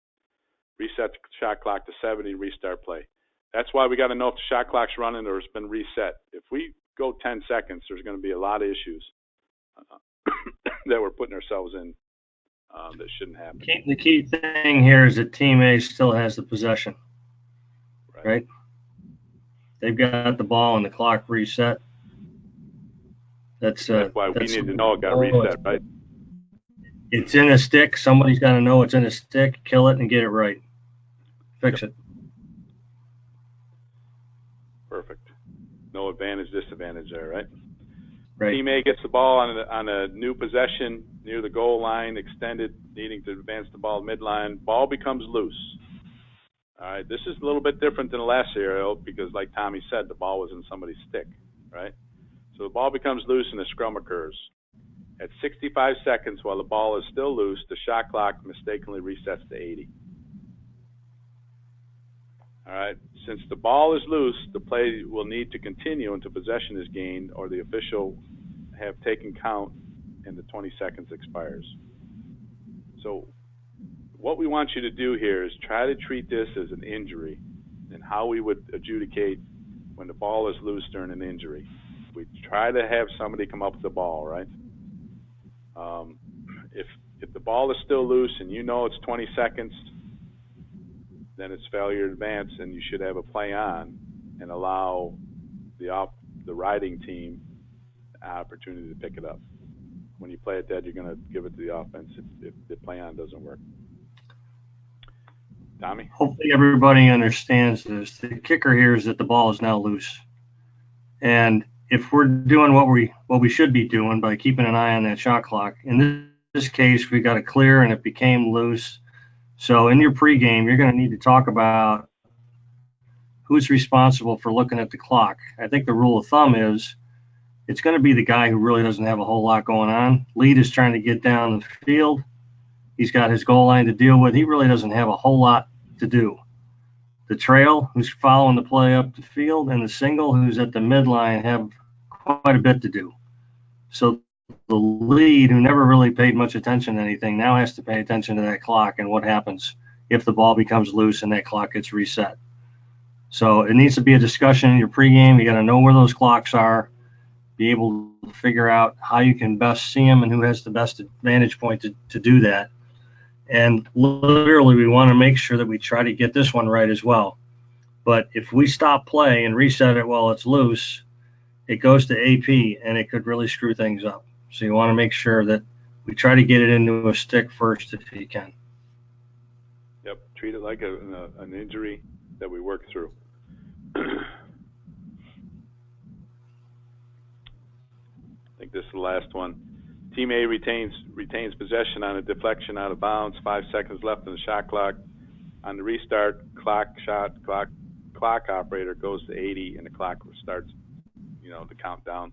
B: Reset the shot clock to 70 and restart play. That's why we got to know if the shot clock's running or it's been reset. If we go 10 seconds, there's going to be a lot of issues that we're putting ourselves in that shouldn't happen.
C: The key thing here is that Team A still has the possession, right? They've got the ball and the clock reset. That's
B: why we need to know it got reset, right?
C: It's in a stick. Somebody's got to know it's in a stick, kill it, and get it right. Fix it.
B: Perfect. No advantage, disadvantage there, right?
C: Right.
B: Team A gets the ball on a new possession near the goal line, extended, needing to advance the ball midline. Ball becomes loose. All right, this is a little bit different than the last scenario because, like Tommy said, the ball was in somebody's stick, right? So the ball becomes loose and a scrum occurs. At 65 seconds, while the ball is still loose, the shot clock mistakenly resets to 80. All right, since the ball is loose, the play will need to continue until possession is gained or the official have taken count and the 20 seconds expires. So what we want you to do here is try to treat this as an injury and how we would adjudicate when the ball is loose during an injury. We try to have somebody come up with the ball, right? If the ball is still loose and you know it's 20 seconds, then it's failure to advance, and you should have a play on and allow the riding team the opportunity to pick it up. When you play it dead, you're going to give it to the offense if the play on doesn't work. Tommy?
C: Hopefully everybody understands this. The kicker here is that the ball is now loose. And if we're doing what we should be doing by keeping an eye on that shot clock, in this case, we got it clear and it became loose. So in your pregame, you're going to need to talk about who's responsible for looking at the clock. I think the rule of thumb is it's going to be the guy who really doesn't have a whole lot going on. Lead is trying to get down the field. He's got his goal line to deal with. He really doesn't have a whole lot to do. The trail, who's following the play up the field, and the single, who's at the midline, have quite a bit to do. So the lead, who never really paid much attention to anything, now has to pay attention to that clock and what happens if the ball becomes loose and that clock gets reset. So it needs to be a discussion in your pregame. You got to know where those clocks are, be able to figure out how you can best see them and who has the best vantage point to do that. And literally, we want to make sure that we try to get this one right as well. But if we stop play and reset it while it's loose, it goes to AP, and it could really screw things up. So you want to make sure that we try to get it into a stick first if you can.
B: Yep, treat it like an injury that we work through. I think this is the last one. Team A retains possession on a deflection out of bounds. 5 seconds left in the shot clock. On the restart, clock operator goes to 80, and the clock starts, to count down.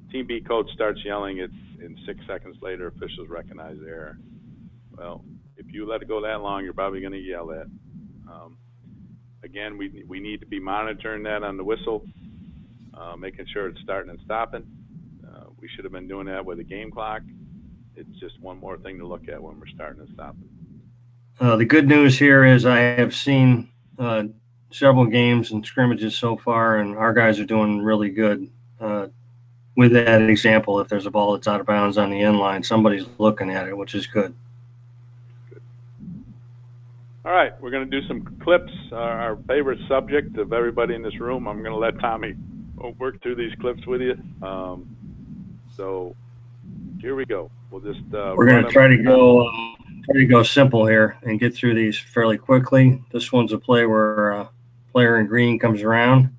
B: Team B coach starts yelling it, and 6 seconds later, officials recognize the error. Well, if you let it go that long, you're probably going to yell at. Again, we need to be monitoring that on the whistle, making sure it's starting and stopping. We should have been doing that with a game clock. It's just one more thing to look at when we're starting and stopping.
C: The good news here is I have seen several games and scrimmages so far, and our guys are doing really good with that example. If there's a ball that's out of bounds on the end line, somebody's looking at it, which is good.
B: All right, we're going to do some clips, our favorite subject of everybody in this room. I'm going to let Tommy work through these clips with you. So here we go. We'll just
C: we're going to try to go simple here and get through these fairly quickly. This one's a play where a player in green comes around,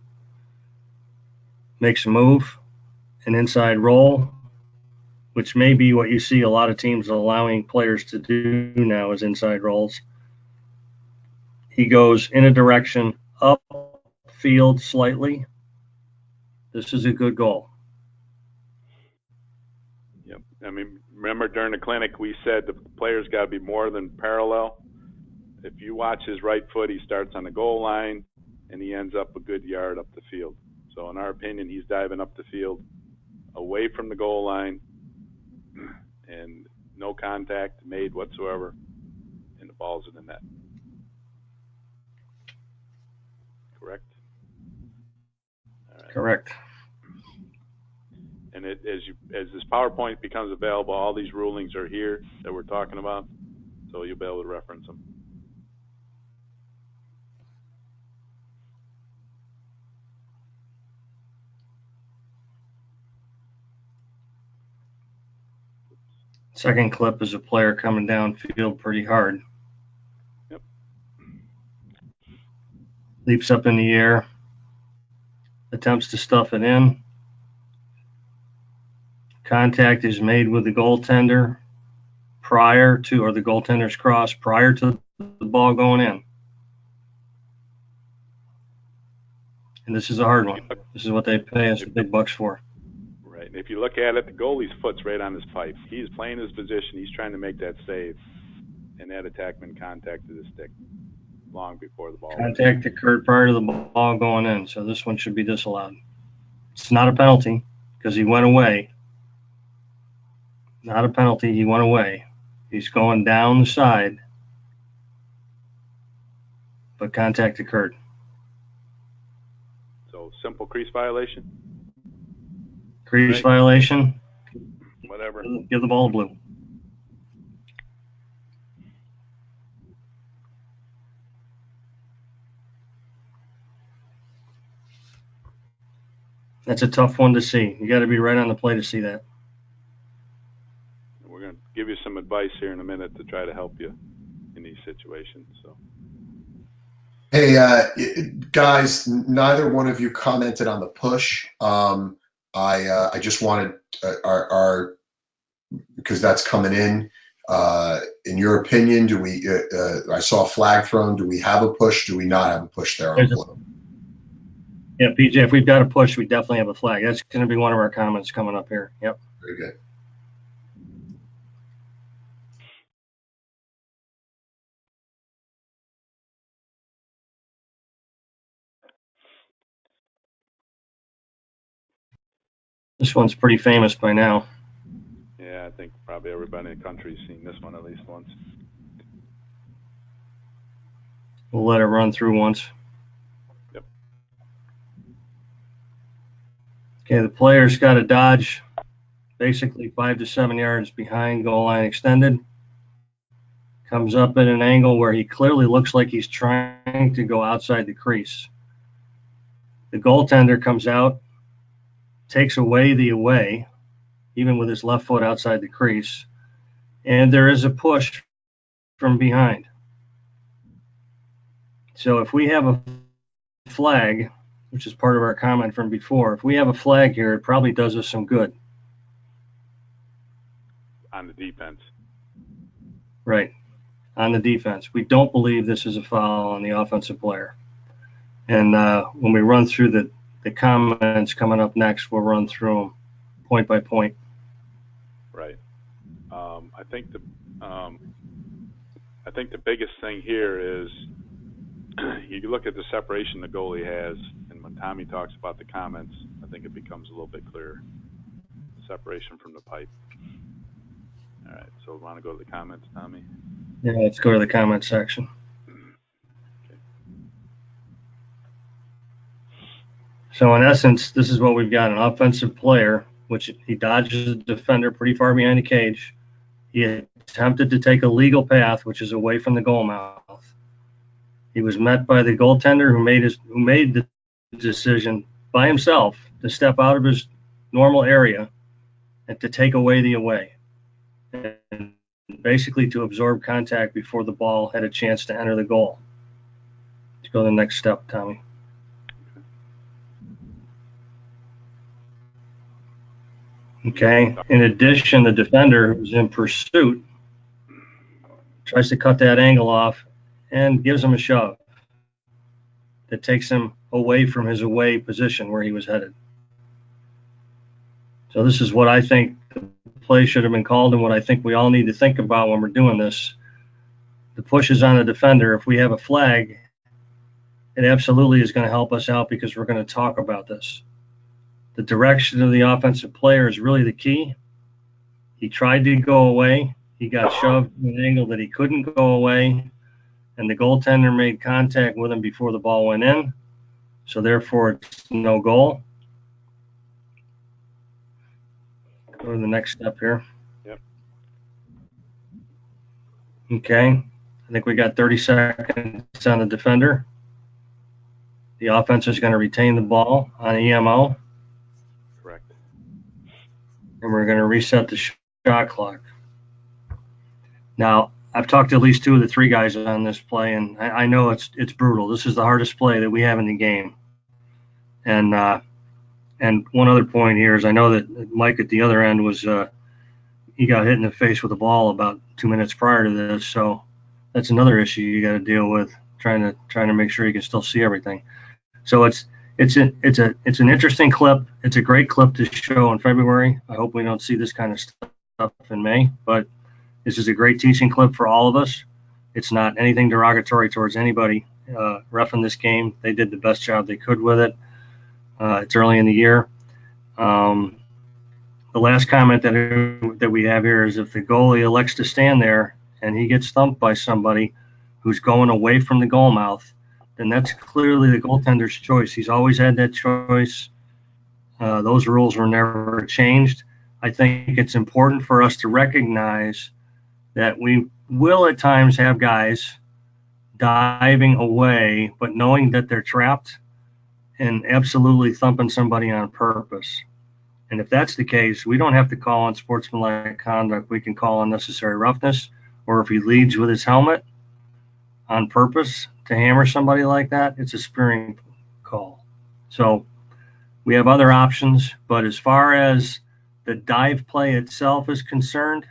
C: makes a move, an inside roll, which may be what you see a lot of teams allowing players to do now as inside rolls. He goes in a direction upfield slightly. This is a good goal.
B: Yep. I mean, remember during the clinic we said the player's got to be more than parallel. If you watch his right foot, he starts on the goal line and he ends up a good yard up the field. So in our opinion, he's diving up the field away from the goal line and no contact made whatsoever, and the ball's in the net. Correct? All right.
C: Correct.
B: And as this PowerPoint becomes available, all these rulings are here that we're talking about, so you'll be able to reference them.
C: Second clip is a player coming downfield pretty hard.
B: Yep.
C: Leaps up in the air, attempts to stuff it in. Contact is made with the goaltender prior to, or the goaltender's cross prior to the ball going in. And this is a hard one. This is what they pay us the big bucks for.
B: Right. And if you look at it, the goalie's foot's right on his pipe. He's playing his position. He's trying to make that save. And that attackman contacted his stick long before the ball.
C: Contact occurred prior to the ball going in, so this one should be disallowed. It's not a penalty because he went away. Not a penalty, he went away. He's going down the side, but contact occurred.
B: So simple crease violation?
C: Crease
B: Right.
C: violation.
B: Whatever.
C: Give the ball a blue. That's a tough one to see. You got to be right on the play to see that.
B: We're going to give you some advice here in a minute to try to help you in these situations. So,
A: Hey, guys, neither one of you commented on the push. I just wanted our because that's coming in. In your opinion, do we? I saw a flag thrown. Do we have a push? Do we not have a push there?
C: Yeah, PJ, if we've got a push, we definitely have a flag. That's going to be one of our comments coming up here. Yep.
A: Very good.
C: This one's pretty famous by now.
B: yeah, I think probably everybody in the country's seen this one at least once.
C: We'll let it run through once.
B: Yep.
C: Okay, the player's got to dodge basically 5 to 7 yards behind goal line extended. Comes up at an angle where he clearly looks like he's trying to go outside the crease. The goaltender comes out, takes away the away, even with his left foot outside the crease, and there is a push from behind. So if we have a flag, which is part of our comment from before, if we have a flag here, it probably does us some good.
B: On the defense.
C: Right. On the defense. We don't believe this is a foul on the offensive player. And when we run through the comments coming up next, we'll run through them point by point.
B: Right. I think the biggest thing here is you look at the separation the goalie has, and when Tommy talks about the comments, I think it becomes a little bit clearer. Separation from the pipe. All right, so we want to go to the comments, Tommy?
C: Yeah, let's go to the comment section.
B: Okay.
C: So in essence, this is what we've got: an offensive player, which he dodges a defender pretty far behind the cage. He attempted to take a legal path, which is away from the goal mouth. He was met by the goaltender who made the decision by himself to step out of his normal area and to take away the away, and basically to absorb contact before the ball had a chance to enter the goal. Let's go to the next step, Tommy. Okay. In addition, the defender who's in pursuit tries to cut that angle off and gives him a shove that takes him away from his away position where he was headed. So this is what I think the play should have been called and what I think we all need to think about when we're doing this. The push is on the defender. If we have a flag, it absolutely is going to help us out because we're going to talk about this. The direction of the offensive player is really the key. He tried to go away. He got shoved to an angle that he couldn't go away, and the goaltender made contact with him before the ball went in. So therefore, it's no goal. Go to the next step here.
B: Yep.
C: Okay. I think we got 30 seconds on the defender. The offense is going to retain the ball on EMO.
B: Correct.
C: And we're going to reset the shot clock. Now, I've talked to at least 2 of the 3 guys on this play, and I know it's brutal. This is the hardest play that we have in the game. And one other point here is I know that Mike at the other end was he got hit in the face with a ball about 2 minutes prior to this, so that's another issue you got to deal with, trying to make sure you can still see everything. So it's an interesting clip. It's a great clip to show in February. I hope we don't see this kind of stuff in May, but this is a great teaching clip for all of us. It's not anything derogatory towards anybody reffing this game. They did the best job they could with it. It's early in the year. The last comment that we have here is if the goalie elects to stand there and he gets thumped by somebody who's going away from the goal mouth, then that's clearly the goaltender's choice. He's always had that choice. Those rules were never changed. I think it's important for us to recognize that we will at times have guys diving away, but knowing that they're trapped and absolutely thumping somebody on purpose. And if that's the case, we don't have to call on sportsmanlike conduct. We can call unnecessary roughness, or if he leads with his helmet on purpose to hammer somebody like that, it's a spearing call. So we have other options, but as far as the dive play itself is concerned,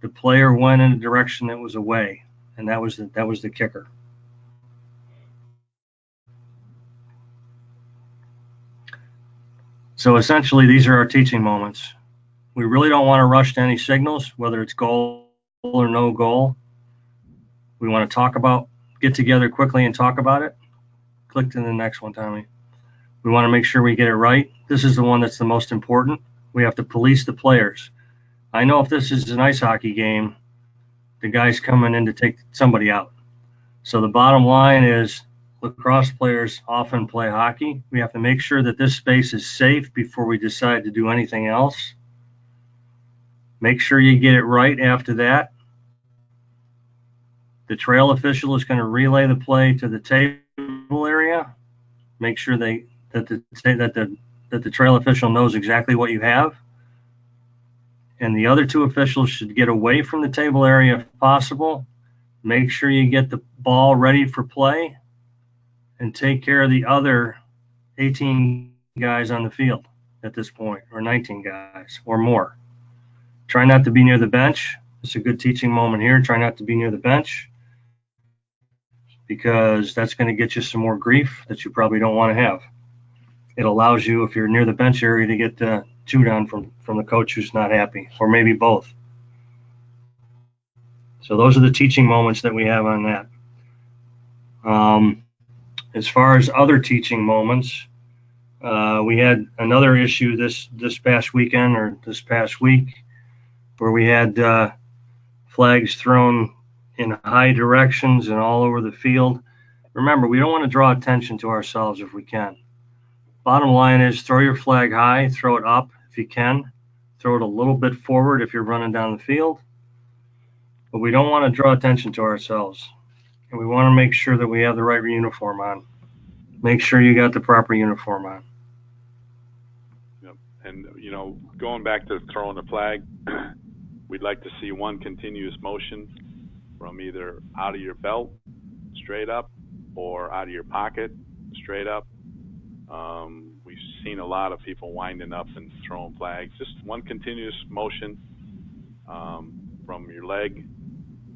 C: the player went in a direction that was away, and that was the kicker. So essentially, these are our teaching moments. We really don't want to rush to any signals, whether it's goal or no goal. We want to get together quickly and talk about it. Click to the next one, Tommy. We want to make sure we get it right. This is the one that's the most important. We have to police the players. I know if this is an ice hockey game, the guy's coming in to take somebody out. So the bottom line is lacrosse players often play hockey. We have to make sure that this space is safe before we decide to do anything else. Make sure you get it right after that. The trail official is going to relay the play to the table area. Make sure that the trail official knows exactly what you have. And the other 2 officials should get away from the table area if possible. Make sure you get the ball ready for play and take care of the other 18 guys on the field at this point, or 19 guys or more. Try not to be near the bench. It's a good teaching moment here. Try not to be near the bench because that's going to get you some more grief that you probably don't want to have. It allows you, if you're near the bench area, to get chewed on from the coach who's not happy, or maybe both. So those are the teaching moments that we have on that. As far as other teaching moments, we had another issue this past weekend or this past week where we had flags thrown in high directions and all over the field. Remember, we don't want to draw attention to ourselves if we can. Bottom line is throw your flag high, throw it up if you can, throw it a little bit forward if you're running down the field. But we don't want to draw attention to ourselves. And we want to make sure that we have the right uniform on. Make sure you got the proper uniform on.
B: Yep. And, going back to throwing the flag, we'd like to see one continuous motion from either out of your belt, straight up, or out of your pocket, straight up. We seen a lot of people winding up and throwing flags. Just one continuous motion from your leg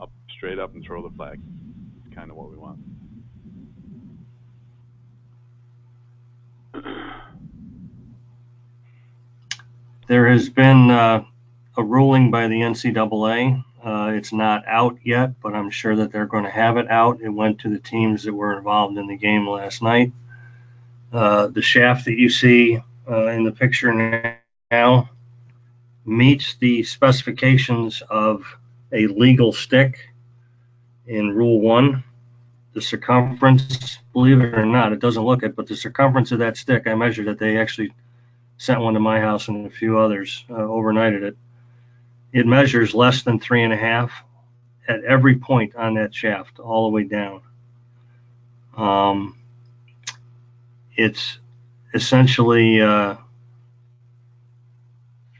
B: up, straight up, and throw the flag. It's kind of what we want.
C: There has been a ruling by the NCAA. It's not out yet, but I'm sure that they're going to have it out. It went to the teams that were involved in the game last night. The shaft that you see in the picture now meets the specifications of a legal stick in Rule 1. The circumference, believe it or not, it doesn't look it, but the circumference of that stick, I measured it. They actually sent one to my house and a few others, overnighted it. It measures less than 3.5 at every point on that shaft, all the way down. It's essentially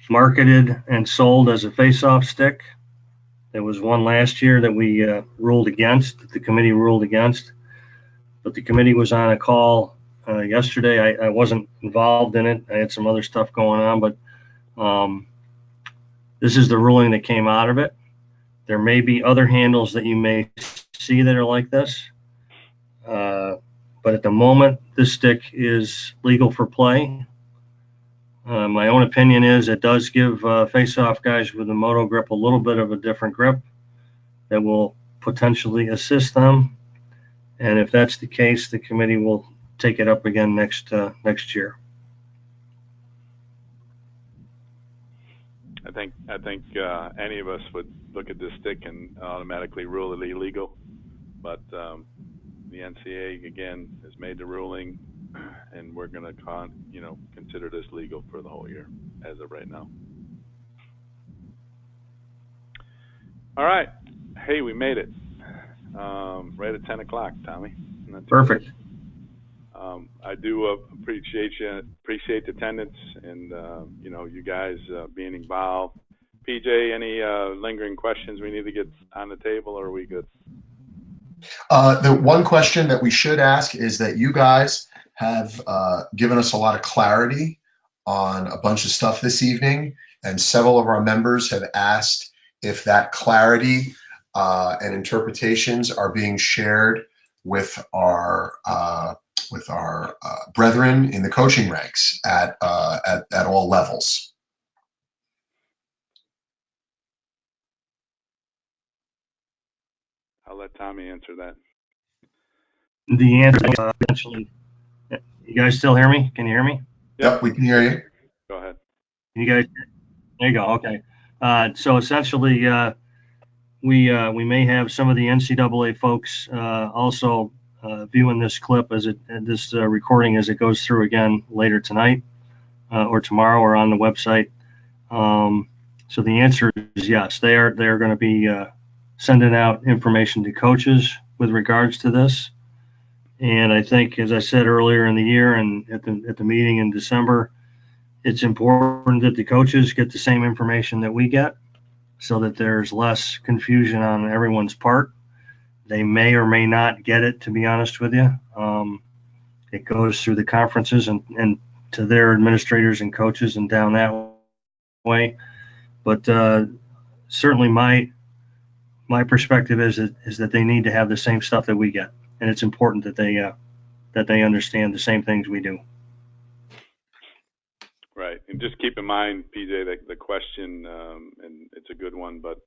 C: marketed and sold as a face-off stick. There was one last year that we ruled against, that the committee ruled against, but the committee was on a call yesterday. I wasn't involved in it. I had some other stuff going on, but this is the ruling that came out of it. There may be other handles that you may see that are like this, but at the moment, this stick is legal for play. My own opinion is it does give face-off guys with the moto grip a little bit of a different grip that will potentially assist them. And if that's the case, the committee will take it up again next year.
B: I think any of us would look at this stick and automatically rule it illegal, but the NCAA again has made the ruling, and we're going to consider this legal for the whole year as of right now. All right, hey, we made it right at 10 o'clock, Tommy.
C: Perfect.
B: I do appreciate the attendance, and you guys being involved. PJ, any lingering questions we need to get on the table, or are we good?
A: The one question that we should ask is that you guys have given us a lot of clarity on a bunch of stuff this evening, and several of our members have asked if that clarity and interpretations are being shared with our brethren in the coaching ranks at all levels.
B: I'll let Tommy answer that.
C: The answer essentially, you guys still hear me? Can you hear me?
A: Yep, we can hear you.
B: Go ahead.
C: You guys, there you go. Okay. So essentially, we may have some of the NCAA folks also viewing this clip this recording as it goes through again later tonight or tomorrow or on the website. So the answer is yes. They are going to be sending out information to coaches with regards to this. And I think, as I said earlier in the year and at the meeting in December, it's important that the coaches get the same information that we get, so that there's less confusion on everyone's part. They may or may not get it, to be honest with you. It goes through the conferences and to their administrators and coaches and down that way. But certainly my perspective is that they need to have the same stuff that we get, and it's important that they understand the same things we do.
B: Right, and just keep in mind, PJ, the question, and it's a good one, but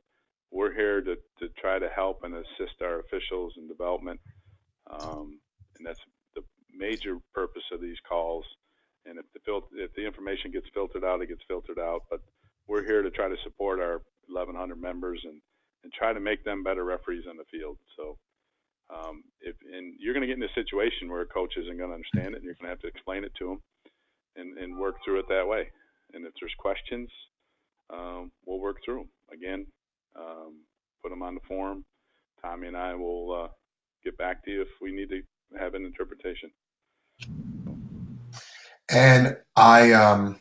B: we're here to try to help and assist our officials in development, and that's the major purpose of these calls. And if the information gets filtered out, it gets filtered out. But we're here to try to support our 1,100 members and try to make them better referees on the field. So, and you're going to get in a situation where a coach isn't going to understand it, and you're going to have to explain it to them. And work through it that way. And if there's questions, we'll work through them. Again, put them on the forum. Tommy and I will get back to you if we need to have an interpretation.
A: And I,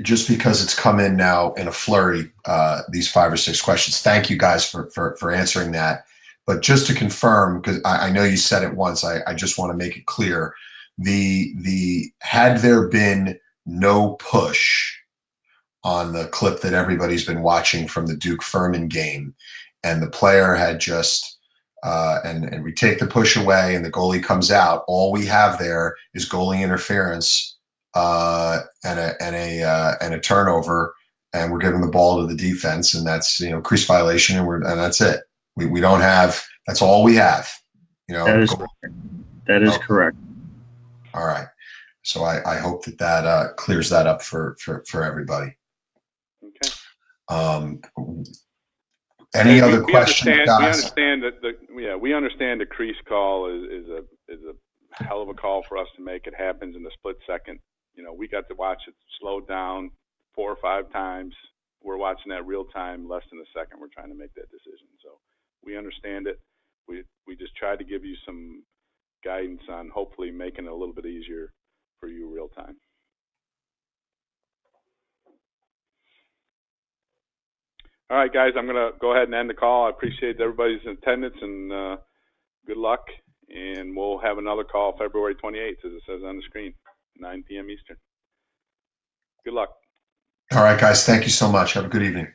A: just because it's come in now in a flurry, these 5 or 6 questions, thank you guys for answering that. But just to confirm, because I know you said it once, I just want to make it clear Had there been no push on the clip that everybody's been watching from the Duke Furman game, and the player had just and we take the push away and the goalie comes out, all we have there is goalie interference and a turnover, and we're giving the ball to the defense, and that's crease violation, and that's it. We don't have, that's all we have.
C: That is correct.
A: All right. So I hope that clears that up for everybody.
B: Okay.
A: Any other questions, guys?
B: We understand the crease call is a hell of a call for us to make. It happens in a split second. We got to watch it slow down 4 or 5 times. We're watching that real time, less than a second. We're trying to make that decision. So we understand it. We just tried to give you some guidance on hopefully making it a little bit easier for you real time. All right, guys, I'm going to go ahead and end the call. I appreciate everybody's attendance, and good luck. And we'll have another call February 28th, as it says on the screen, 9 p.m. Eastern. Good luck.
A: All right, guys, thank you so much. Have a good evening.